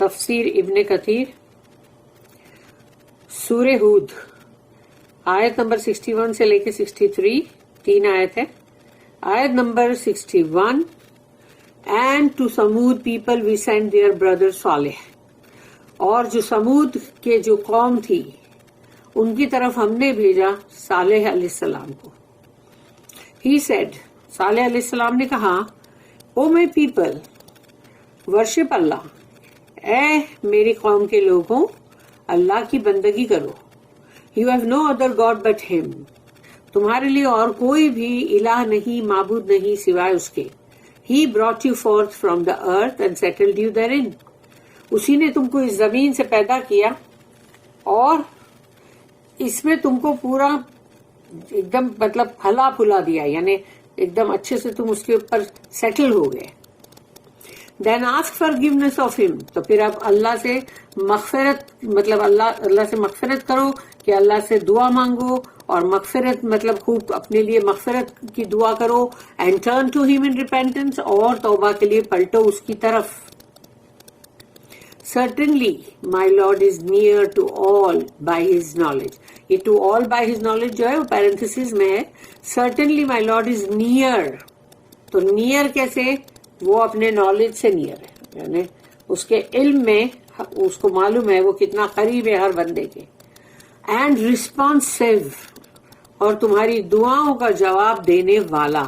تفسیر ابن کثیر سورہ ہود آیت نمبر 61 سے لے کے 63 3 آیت ہے. آیت number 61 and to Thamud people we sent their brother Salih. اور جو سمود کے جو قوم تھی ان کی طرف ہم نے بھیجا صالح علیہ السلام کو. ہی سیڈ صالح علیہ السلام نے کہا او مائی پیپل ورشپ اللہ، اے میری قوم کے لوگوں اللہ کی بندگی کرو. You have no other God but ہم، تمہارے لیے اور کوئی بھی الہ نہیں، معبود نہیں سوائے اس کے. He brought you forth from the earth and settled you therein، اسی نے تم کو اس زمین سے پیدا کیا اور اس میں تم کو پورا ایک دم مطلب پھلا پھلا دیا، یعنی ایک دم اچھے سے تم اس کے اوپر سیٹل ہو گئے. Then ask forgiveness of him، تو پھر اب اللہ سے مغفرت مطلب اللہ سے مغفرت کرو کہ اللہ سے دعا مانگو اور مغفرت مطلب خوب اپنے لیے مغفرت کی دعا کرو. اینڈ ٹرن ٹو ہم ان ریپینٹنس، اور توبہ کے لیے پلٹو اس کی طرف. Certainly my Lord is near to all by his knowledge. یہ to all by his knowledge جو ہے وہ پیرنتھیسس میں ہے. Certainly my Lord is near، تو near کیسے؟ وہ اپنے نالج سے near ہے، یعنی اس کے علم میں اس کو معلوم ہے وہ کتنا قریب ہے ہر بندے کے. And responsive، اور تمہاری دعاؤں کا جواب دینے والا.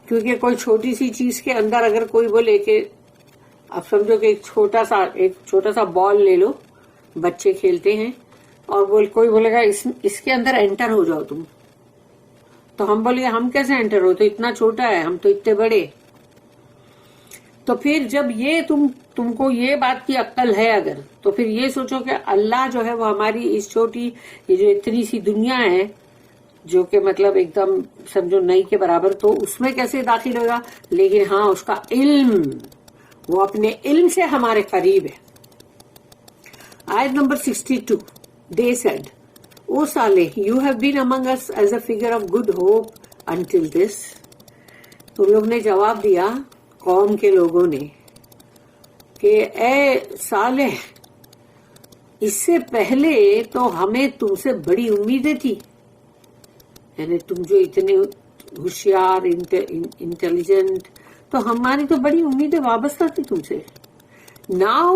کیونکہ کوئی چھوٹی سی چیز کے اندر اگر کوئی بولے کہ اب سمجھو کہ ایک چھوٹا سا بال لے لو، بچے کھیلتے ہیں اور کوئی بولے گا اس کے اندر انٹر ہو جاؤ تم، تو ہم بولے گا ہم کیسے انٹر ہو، تو اتنا چھوٹا ہے، ہم تو اتنے بڑے. تو پھر جب یہ تم کو یہ بات کی عقل ہے اگر، تو پھر یہ سوچو کہ اللہ جو ہے وہ ہماری اس چھوٹی یہ جو اتنی سی دنیا ہے جو کہ مطلب ایک دم سمجھو نئی کے برابر، تو اس میں کیسے داخل ہوگا. لیکن ہاں اس کا علم، وہ اپنے علم سے ہمارے قریب ہے. آیت number 62 they said O Saleh you have been among us as a figure of good hope until this. تم لوگ نے جواب دیا قوم کے لوگوں نے کہ اے صالح اس سے پہلے تو ہمیں تم سے بڑی امیدیں تھی، یعنی تم جو اتنے ہوشیار انٹیلیجنٹ، تو ہماری تو بڑی امیدیں وابستہ تھی تم سے. Now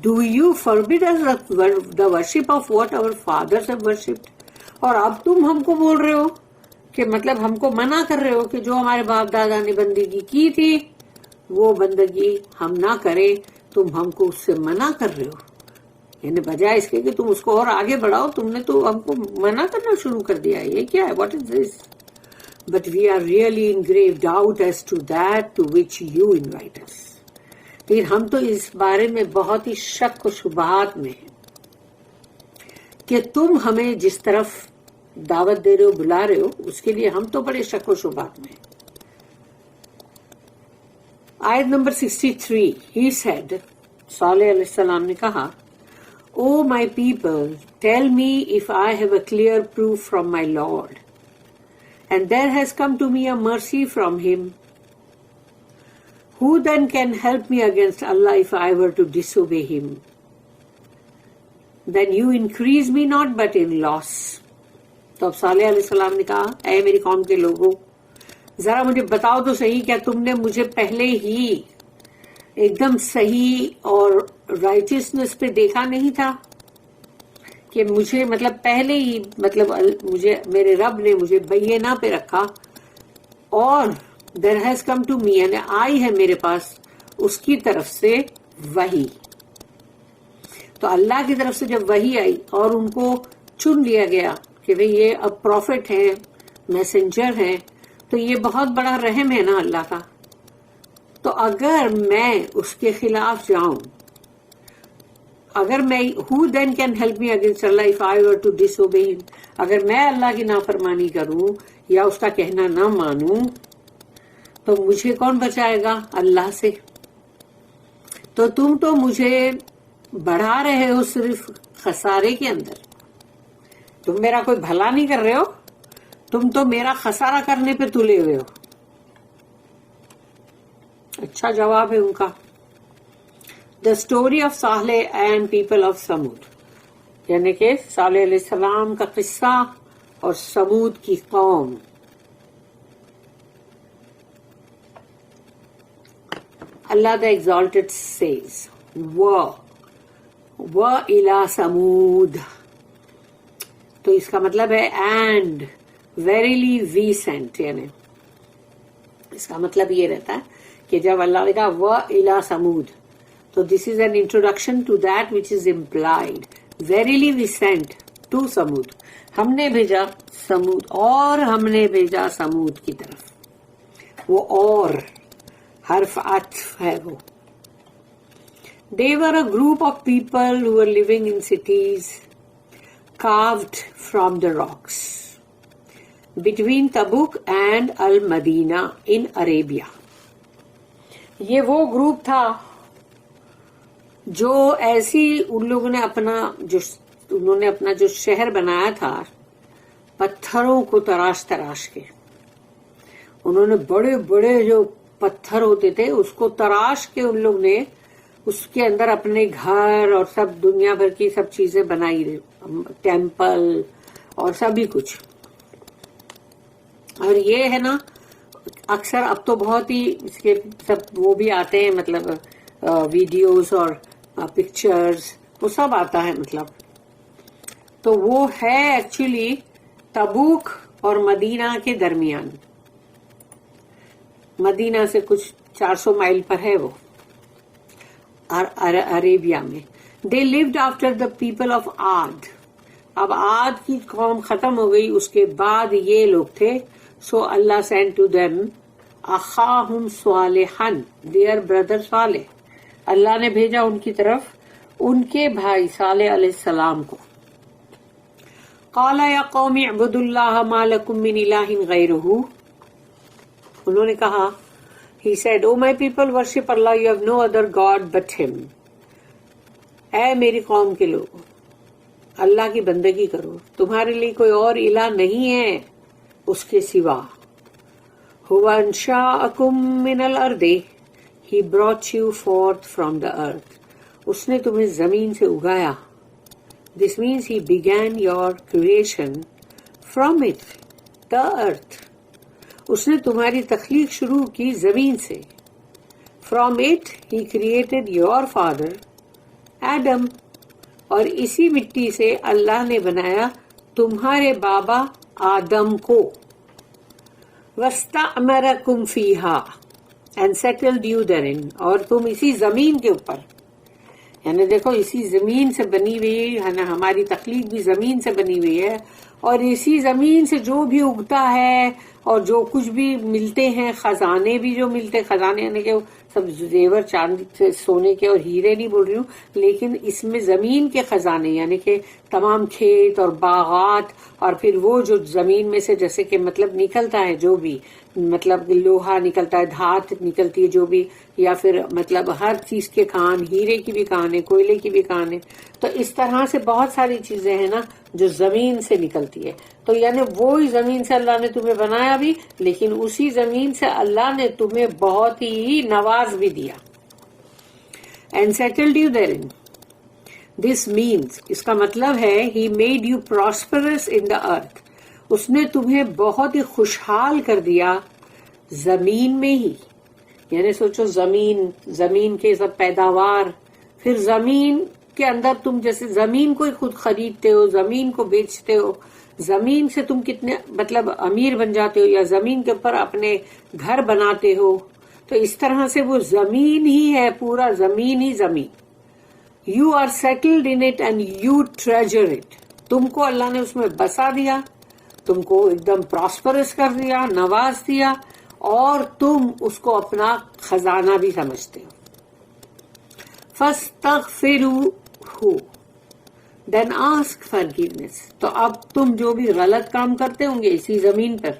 do you forbid us the worship of what our fathers have worshipped؟ اور اب تم ہم کو بول رہے ہو کہ مطلب ہم کو منع کر رہے ہو کہ جو ہمارے باپ دادا نے بندگی کی تھی وہ بندگی ہم نہ کریں، تم ہم کو اس سے منع کر رہے ہو. یعنی بجائے اس کے کہ تم اس کو اور آگے بڑھاؤ، تم نے تو ہم کو منع کرنا شروع کر دیا. یہ کیا ہے؟ What is this? But we are really in grave doubt as to that to which you invite us. پھر ہم تو اس بارے میں بہت ہی شک و شبہات میں ہیں کہ تم ہمیں جس طرف دعوت دے رہے ہو، بلا رہے ہو، اس کے لیے ہم تو بڑے شک و شبہات میں ہیں. آیت نمبر 63 he said، صالح علیہ السلام نے کہا O my people tell me if I have a clear proof from my Lord and there has come to me a mercy from him. Who then can help me against Allah if I were to disobey him? Then you increase me not but in loss. تو اب صالح علیہ السلام نے کہا اے میری قوم کے لوگوں ذرا مجھے بتاؤ تو صحیح، کیا تم نے مجھے پہلے ہی ایک دم صحیح اور رائٹسنس پہ دیکھا نہیں تھا کہ مجھے مطلب پہلے ہی مطلب مجھے میرے رب نے مجھے بینہ پہ رکھا اور there has come to me، یعنی آئی ہے میرے پاس اس کی طرف سے وحی. تو اللہ کی طرف سے جب وحی آئی اور ان کو چن لیا گیا کہ بھئی یہ اب پروفٹ ہیں، میسنجر ہیں، تو یہ بہت بڑا رحم ہے نا اللہ کا. تو اگر میں اس کے خلاف جاؤں، اگر میں who then can help me against Allah if I were to disobey him، اگر میں اللہ کی نافرمانی کروں یا اس کا کہنا نہ مانوں تو مجھے کون بچائے گا اللہ سے. تو تم تو مجھے بڑھا رہے ہو صرف خسارے کے اندر، تم میرا کوئی بھلا نہیں کر رہے ہو، تم تو میرا خسارہ کرنے پہ تلے ہوئے ہو. اچھا جواب ہے ان کا. The story of Salih and people of Thamud, یعنی کہ صالح علیہ السلام کا قصہ اور سمود کی قوم. اللہ the exalted says وَإِلَى سَمُودَ، تو اس کا مطلب ہے اینڈ verily we sent، یعنی اس کا مطلب یہ رہتا ہے کہ جب اللہ نے کہا وَإِلَى سَمُودَ تو this is an introduction to that which is implied. Verily we sent to سمود، ہم نے بھیجا سمود، اور ہم نے بھیجا سمود کی طرف. وہ اور حرف عطف ہے وہ. They were a group of people who were living in cities carved from the rocks between Tabuk and Al-Madina in Arabia. یہ وہ گروپ تھا جو ایسی ان لوگوں نے اپنا جو شہر بنایا تھا پتھروں کو تراش تراش کے. انہوں نے بڑے بڑے جو پتھر ہوتے تھے اس کو تراش کے ان لوگ نے اس کے اندر اپنے گھر اور سب دنیا بھر کی سب چیزیں بنائی، ٹیمپل اور سبھی کچھ. اور یہ ہے نا اکثر اب تو بہت ہی اس کے سب وہ بھی آتے ہیں، مطلب ویڈیوز اور پکچرز وہ سب آتا ہے مطلب. تو وہ ہے ایکچولی تبوک اور مدینہ کے درمیان، مدینہ سے کچھ 400 مائل پر ہے وہ، عربیہ میں. They lived after the people of Aad. اب عاد کی قوم ختم ہو گئی، اس کے بعد یہ لوگ تھے. سو اللہ سینڈ ٹو دیم اخاہم صالحا، دیئر بردر صالح. اللہ نے بھیجا ان کی طرف ان کے بھائی صالح علیہ السلام کو. قال یا قوم اعبدوا اللہ ما لکم من الہ غیرہ، انہوں نے کہا he said, oh my people worship Allah, you have no other God but him. اے میری قوم کے لوگ، اللہ کی بندگی کرو، تمہارے لیے کوئی اور الہ نہیں ہے اس کے سوا. هو انشاءکم من الارض، he brought you forth from the earth. اس نے تمہیں زمین سے اگایا. This means he began your creation from it, the earth. اس نے تمہاری تخلیق شروع کی زمین سے. From it he created your father Adam، اور اسی مٹی سے اللہ نے بنایا تمہارے بابا آدم کو. وَاسْتَعْمَرَكُمْ فِيهَا and settled you therein، اور تم اسی زمین کے اوپر، یعنی دیکھو اسی زمین سے بنی ہوئی ہے نا، ہماری تخلیق بھی زمین سے بنی ہوئی ہے، اور اسی زمین سے جو بھی اگتا ہے اور جو کچھ بھی ملتے ہیں، خزانے بھی جو ملتے، خزانے یعنی کہ سب زیور چاند سونے کے اور ہیرے نہیں بول رہی ہوں، لیکن اس میں زمین کے خزانے یعنی کہ تمام کھیت اور باغات، اور پھر وہ جو زمین میں سے جیسے کہ مطلب نکلتا ہے جو بھی، مطلب لوہا نکلتا ہے، دھات نکلتی ہے جو بھی، یا پھر مطلب ہر چیز کے کان، ہیرے کی بھی کان ہے، کوئلے کی بھی کان ہے. تو اس طرح سے بہت ساری چیزیں ہیں نا جو زمین سے نکلتی ہے. تو یعنی وہی زمین سے اللہ نے تمہیں بنایا بھی، لیکن اسی زمین سے اللہ نے تمہیں بہت ہی نواز بھی دیا. And settled you therein. This means, اس کا مطلب ہے he made you prosperous in the earth. اس نے تمہیں بہت ہی خوشحال کر دیا زمین میں ہی. یعنی سوچو زمین کے سب پیداوار، پھر زمین کے اندر تم جیسے زمین کو خود خریدتے ہو، زمین کو بیچتے ہو، زمین سے تم کتنے مطلب امیر بن جاتے ہو، یا زمین کے اوپر اپنے گھر بناتے ہو. تو اس طرح سے وہ زمین ہی ہے، پورا زمین ہی زمین. You are settled in it and you treasure it. تم کو اللہ نے اس میں بسا دیا، تم کو ایک دم پراسپرس کر دیا، نواز دیا، اور تم اس کو اپنا خزانہ بھی سمجھتے ہو. فَاسْتَغْفِرُوهُ then ask forgiveness. تو اب تم جو بھی غلط کام کرتے ہوں گے اسی زمین پر،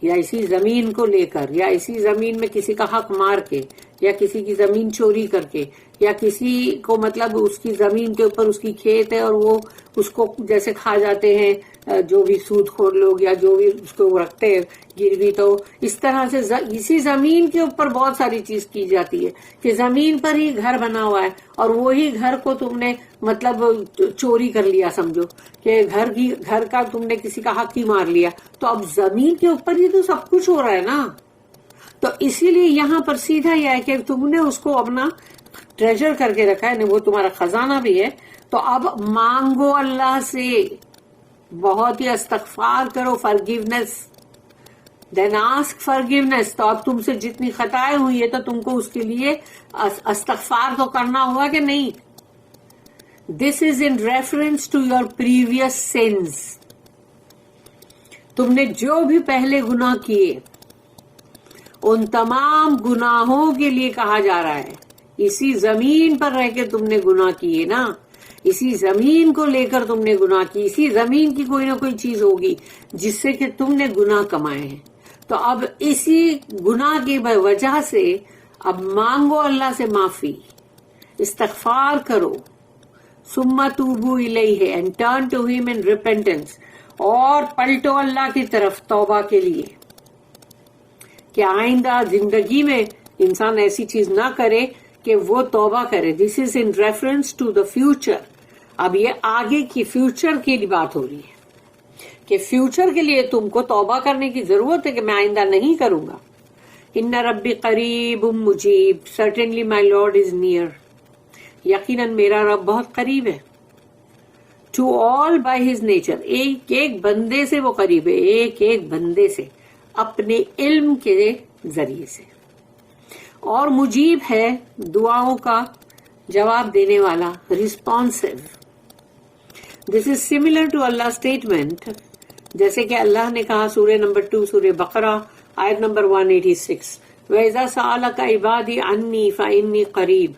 یا اسی زمین کو لے کر، یا اسی زمین میں کسی کا حق مار کے، یا کسی کی زمین چوری کر کے، یا کسی کو مطلب اس کی زمین کے اوپر اس کی کھیت ہے اور وہ اس کو جیسے کھا جاتے ہیں، جو بھی سود خور لوگ یا جو بھی اس کو رکھتے ہیں گروی، تو اس طرح سے اسی زمین کے اوپر بہت ساری چیز کی جاتی ہے کہ زمین پر ہی گھر بنا ہوا ہے اور وہی گھر کو تم نے مطلب چوری کر لیا، سمجھو کہ گھر کا تم نے کسی کا حق ہی مار لیا، تو اب زمین کے اوپر ہی تو سب کچھ ہو رہا ہے نا. تو اسی لیے یہاں پر سیدھا یہ ہے کہ تم نے اس کو اپنا ٹریجر کر کے رکھا ہے، وہ تمہارا خزانہ بھی ہے. تو اب مانگو اللہ سے، بہت ہی استغفار کرو، forgiveness. then ask forgiveness. تو اب تم سے جتنی خطائیں ہوئی ہے تو تم کو اس کے لیے استغفار تو کرنا ہوگا کہ نہیں. This is in reference to your previous sins. تم نے جو بھی پہلے گناہ کیے ان تمام گناہوں کے لیے کہا جا رہا ہے. اسی زمین پر رہ کے تم نے گناہ کیے نا، اسی زمین کو لے کر تم نے گناہ کی، اسی زمین کی کوئی نہ کوئی چیز ہوگی جس سے کہ تم نے گناہ کمائے ہیں. تو اب اسی گناہ کی وجہ سے اب مانگو اللہ سے معافی، استغفار کرو. ثم توبوا الیہ اینڈ ٹرن ٹو ہم ان ریپینٹنس، اور پلٹو اللہ کی طرف توبہ کے لیے کہ آئندہ زندگی میں انسان ایسی چیز نہ کرے کہ وہ توبہ کرے. This is in reference to the future. اب یہ آگے کی فیوچر کی بات ہو رہی ہے کہ فیوچر کے لیے تم کو توبہ کرنے کی ضرورت ہے کہ میں آئندہ نہیں کروں گا. ان ربی قریب مجیب، certainly my lord is near. یقیناً میرا رب بہت قریب ہے. To all by his nature, ایک ایک بندے سے وہ قریب ہے، ایک ایک بندے سے اپنے علم کے ذریعے سے. اور مجیب ہے، دعاؤں کا جواب دینے والا، responsive. This is similar to Allah statement, جیسے کہ اللہ نے کہا سورہ نمبر 2 سورہ بقرہ آیت نمبر 186، وَإِذَا سَأَلَكَ عِبَادِي عَنِّي فَإِنِّي قَرِيبٌ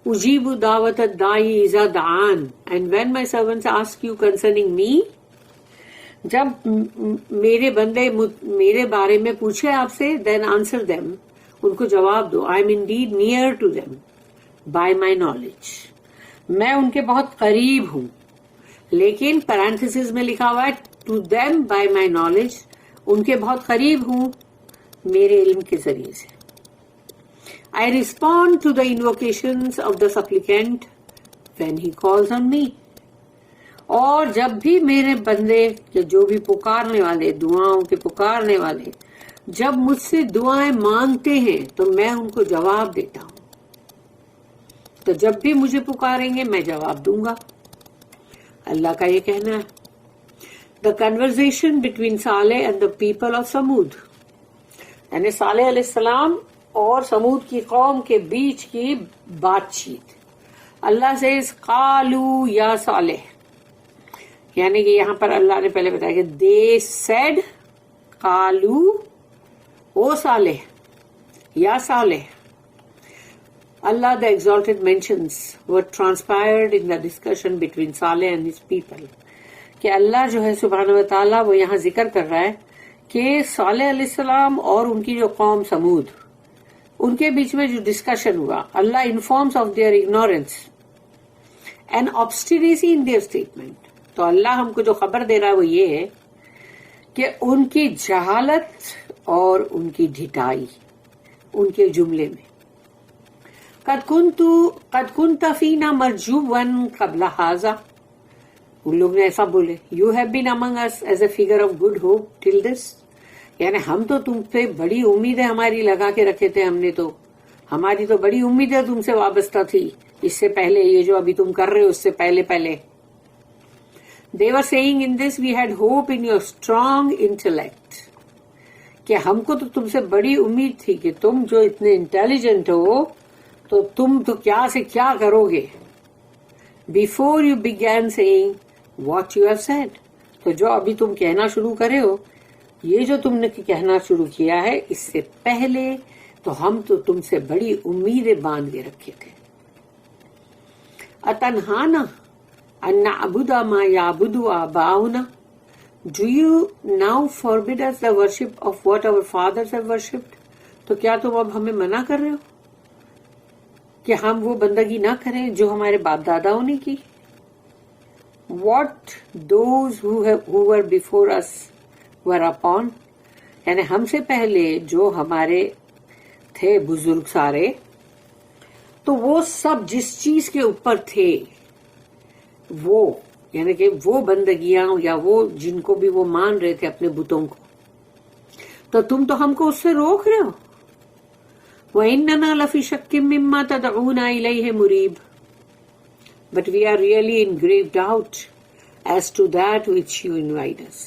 أُجِيبُ دَعْوَةَ الدَّاعِ إِذَا دَعَانِ and when my servants ask you concerning me. جب میرے بندے میرے بارے میں پوچھے آپ سے then answer them، ان کو جواب دو. I am indeed near to them by my knowledge. میں ان کے بہت قریب ہوں، لیکن پیرانتھیسس میں لکھا ہوا ہے to them by my knowledge، ان کے بہت قریب ہوں میرے علم کے ذریعے سے. I respond to the invocations of the supplicant when he calls on me. اور جب بھی میرے بندے جو بھی پکارنے والے، دعاؤں کے پکارنے والے جب مجھ سے دعائیں مانگتے ہیں تو میں ان کو جواب دیتا ہوں. تو جب بھی مجھے پکاریں گے میں جواب دوں گا. اللہ کا یہ کہنا ہے. The conversation between Saleh and the people of Samud، یعنی صالح علیہ السلام اور سمود کی قوم کے بیچ کی بات چیت. اللہ سے قالو یا صالح، یعنی کہ یہاں پر اللہ نے پہلے بتایا کہ they said قالو او صالح یا صالح. Allah the Exalted mentions what transpired in the discussion between Saleh and his people. کہ اللہ جو ہے سبحانہ و تعالیٰ وہ یہاں ذکر کر رہا ہے کہ صالح علیہ السلام اور ان کی جو قوم سمود، ان کے بیچ میں جو ڈسکشن ہوا، Allah informs of their ignorance and obstinacy in their statement. تو اللہ ہم کو جو خبر دے رہا ہے وہ یہ ہے کہ ان کی جہالت اور ان کی ڈھٹائی ان کے جملے میں. قد كنت فينا مرجوا قبل هذا، ان لوگ نے ایسا بولے. You have been among us as a figure of good hope till this، یعنی ہم تو تم پہ بڑی امیدیں ہماری لگا کے رکھے تھے، ہماری تو بڑی امیدیں تم سے وابستہ تھی اس سے پہلے، یہ جو ابھی تم کر رہے ہو اس سے پہلے. They were saying in this we had hope in your strong intellect، کہ ہم کو تو تم سے بڑی امید تھی کہ تم جو اتنے انٹیلیجنٹ ہو تو تم تو کیا سے کیا کرو گے. Before you began saying what you have said، تو جو ابھی تم کہنا شروع کرے ہو، یہ جو تم نے کہنا شروع کیا ہے اس سے پہلے تو ہم تو تم سے بڑی امیدیں باندھ کے رکھے تھے. اتنہانا ان نعبد ما یعبد آباؤنا، do you now forbid us the worship of what our fathers have worshipped؟ تو کیا تم اب ہمیں منع کر رہے ہو کہ ہم وہ بندگی نہ کریں جو ہمارے باپ داداؤں نے کی. what those who were before us were upon, یعنی ہم سے پہلے جو ہمارے تھے بزرگ سارے، تو وہ سب جس چیز کے اوپر تھے، وہ یعنی کہ وہ بندگیاں یا وہ جن کو بھی وہ مان رہے تھے اپنے بتوں کو، تو تم تو ہم کو اس سے روک رہے ہو. وَإِنَّنَا لَفِي شَكٍّ مِّمَّا تَدْعُونَا إِلَيْهِ مُرِيبٍ. But we are really in grave doubt as to that which you invite us.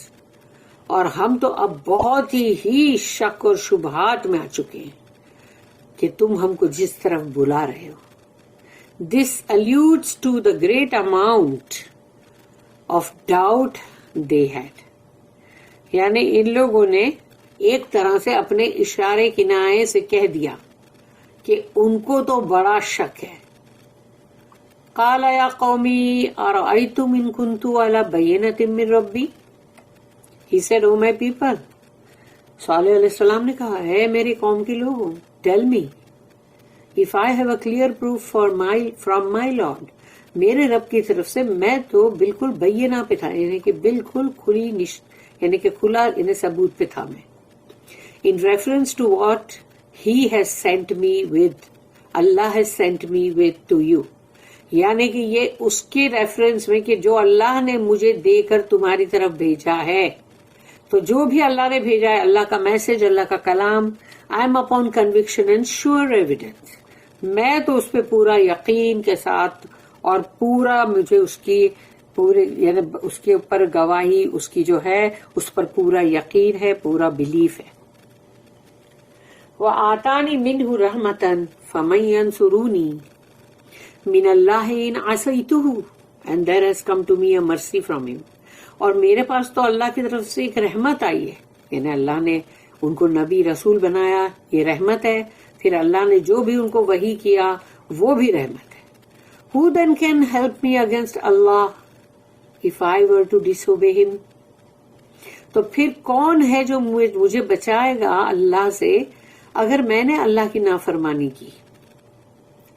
اور ہم تو اب بہت ہی شک اور شبہات میں آ چکے ہیں کہ تم ہم کو جس طرف بلا رہے ہو. This alludes to the great amount of doubt they had. یعنی ان لوگوں نے ایک طرح سے اپنے اشارے کنائے سے کہہ دیا کہ ان کو تو بڑا شک ہے. قال یا قومی ارأیتم ان کنت علی بینۃ من ربی. He said, oh my people. صالح علیہ السلام نے کہا، ہے میری قوم کے لوگوں، tell me if I have a clear proof from my Lord. میرے رب کی طرف سے میں تو بالکل بینہ پہ تھا، یعنی کہ بالکل کھلی یعنی کہ کھلا ثبوت پہ تھا میں. In reference to what he has sent me with, Allah has sent me with to you. یعنی کہ یہ اس کے ریفرنس میں کہ جو اللہ نے مجھے دے کر تمہاری طرف بھیجا ہے. تو جو بھی اللہ نے بھیجا ہے، اللہ کا میسج، اللہ کا کلام، I am upon conviction and sure evidence. میں تو اس پہ پورا یقین کے ساتھ اور پورا مجھے اس کی پورے یعنی اس کے اوپر گواہی اس کی جو ہے اس پر پورا یقین ہے، پورا بلیف ہے. وَآتَانِ مِنْهُ رَحْمَةً فَمَنْ يَنْصُرُونِي مِنَ اللَّهِ إِنْ عَصَيْتُهُ. And there has come to me a mercy from him. اور میرے پاس تو اللہ کی طرف سے ایک رحمت آئی ہے، یعنی اللہ نے ان کو نبی رسول بنایا، یہ رحمت ہے. پھر اللہ نے جو بھی ان کو وحی کیا وہ بھی رحمت ہے. Who then can help me against Allah if I were to disobey him? تو پھر کون ہے جو مجھے بچائے گا اللہ سے اگر میں نے اللہ کی نافرمانی کی.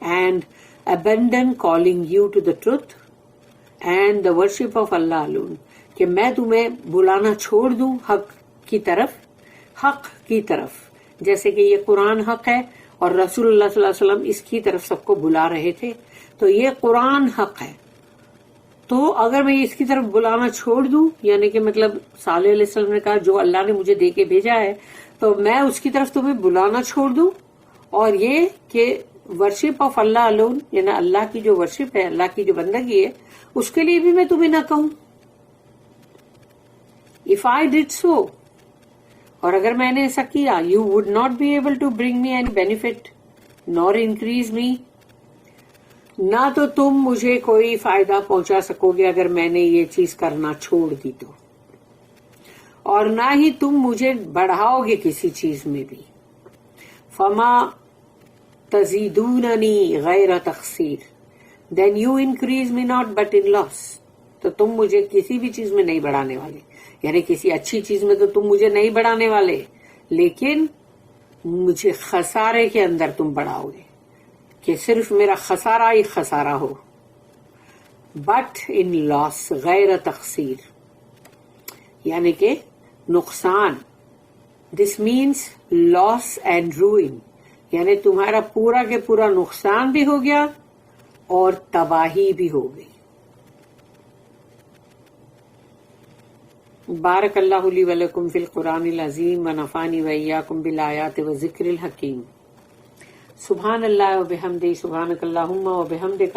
And abandon calling you to the truth and the worship of Allah alone. کہ میں تمہیں بلانا چھوڑ دوں حق کی طرف، جیسے کہ یہ قرآن حق ہے اور رسول اللہ صلی اللہ علیہ وسلم اس کی طرف سب کو بلا رہے تھے. تو یہ قرآن حق ہے، تو اگر میں اس کی طرف بلانا چھوڑ دوں، یعنی کہ مطلب صالح علیہ السلام نے کہا جو اللہ نے مجھے دے کے بھیجا ہے تو میں اس کی طرف تمہیں بلانا چھوڑ دوں، اور یہ کہ ورشپ آف اللہ alone، یعنی اللہ کی جو ورشپ ہے، اللہ کی جو بندگی ہے، اس کے لیے بھی میں تمہیں نہ کہوں. If I did so، اور اگر میں نے ایسا کیا، you would not be able to bring me any benefit nor increase me. نہ تو تم مجھے کوئی فائدہ پہنچا سکو گے اگر میں نے یہ چیز کرنا چھوڑ دی تو، اور نہ ہی تم مجھے بڑھاؤ گے کسی چیز میں بھی. فما تزیدوننی غیر تخسیر. Then you increase me not but in loss. تو تم مجھے کسی بھی چیز میں نہیں بڑھانے والے، یعنی کسی اچھی چیز میں تو تم مجھے نہیں بڑھانے والے، لیکن مجھے خسارے کے اندر تم بڑھاؤ گے کہ صرف میرا خسارہ ہی خسارہ ہو. بٹ ان لاس غیر تخسیر، یعنی کہ نقصان. دس مینس لاس اینڈ روئن، یعنی تمہارا پورا کے پورا نقصان بھی ہو گیا اور تباہی بھی ہو گئی. بارک اللہ لی ولکم فی القرآن العظیم ونفعنی وإیاکم بالآیات والذکر الحکیم. سبحان اللہ وبحمدہ، سبحانک اللہم وبحمدک،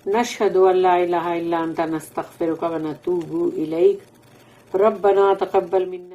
نشہد ان لا الہ الا انت، نستغفرک ونتوب الیک. ربنا تقبل منا